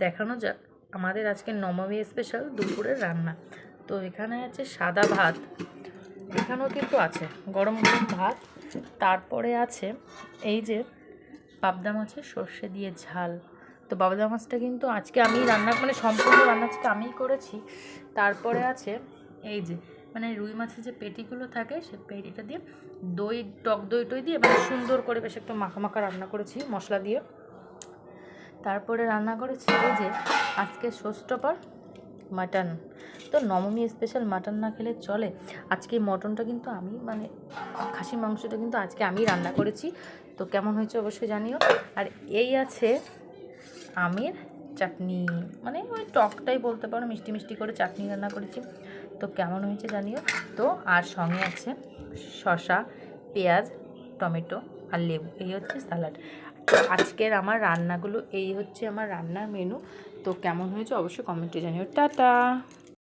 দেখানো যাক আমাদের আজকে নবমী স্পেশাল দুপুরের রান্না। তো এখানে আছে সাদা ভাত, এখানেও কিন্তু আছে গরম গরম ভাত, তারপরে আছে এই যে পাবদা মাছের সর্ষে দিয়ে ঝাল। তো পাবদা মাছটা কিন্তু আজকে আমি রান্না সম্পূর্ণ রান্না আজকে আমিই করেছি। তারপরে আছে এই যে রুই মাছের যে পেটিগুলো থাকে সেই পেটিটা দিয়ে দই, টক দই টই দিয়ে সুন্দর করে বেশ একটু মাখা মাখা রান্না করেছি মশলা দিয়ে। তারপরে রান্না করেছি এই যে আজকে ষষ্ঠবার মাটন। তো নবমী স্পেশাল মাটন না খেলে চলে। আজকে মটনটা কিন্তু আমি খাসির মাংসটা কিন্তু আজকে আমি রান্না করেছি। তো কেমন হয়েছে অবশ্যই জানিও। আর এই আছে আমের চাটনি, ওই টকটাই বলতে পারো, মিষ্টি মিষ্টি করে চাটনি রান্না করেছি। তো কেমন হয়েছে জানিও। তো আর সঙ্গে আছে শসা, পেঁয়াজ, টমেটো আর লেবু, এই হচ্ছে স্যালাড। তো আজকের আমার রান্নাগুলো এই হচ্ছে আমার রান্নার মেনু। তো কেমন হয়েছে অবশ্যই কমেন্টে জানিও। টাটা।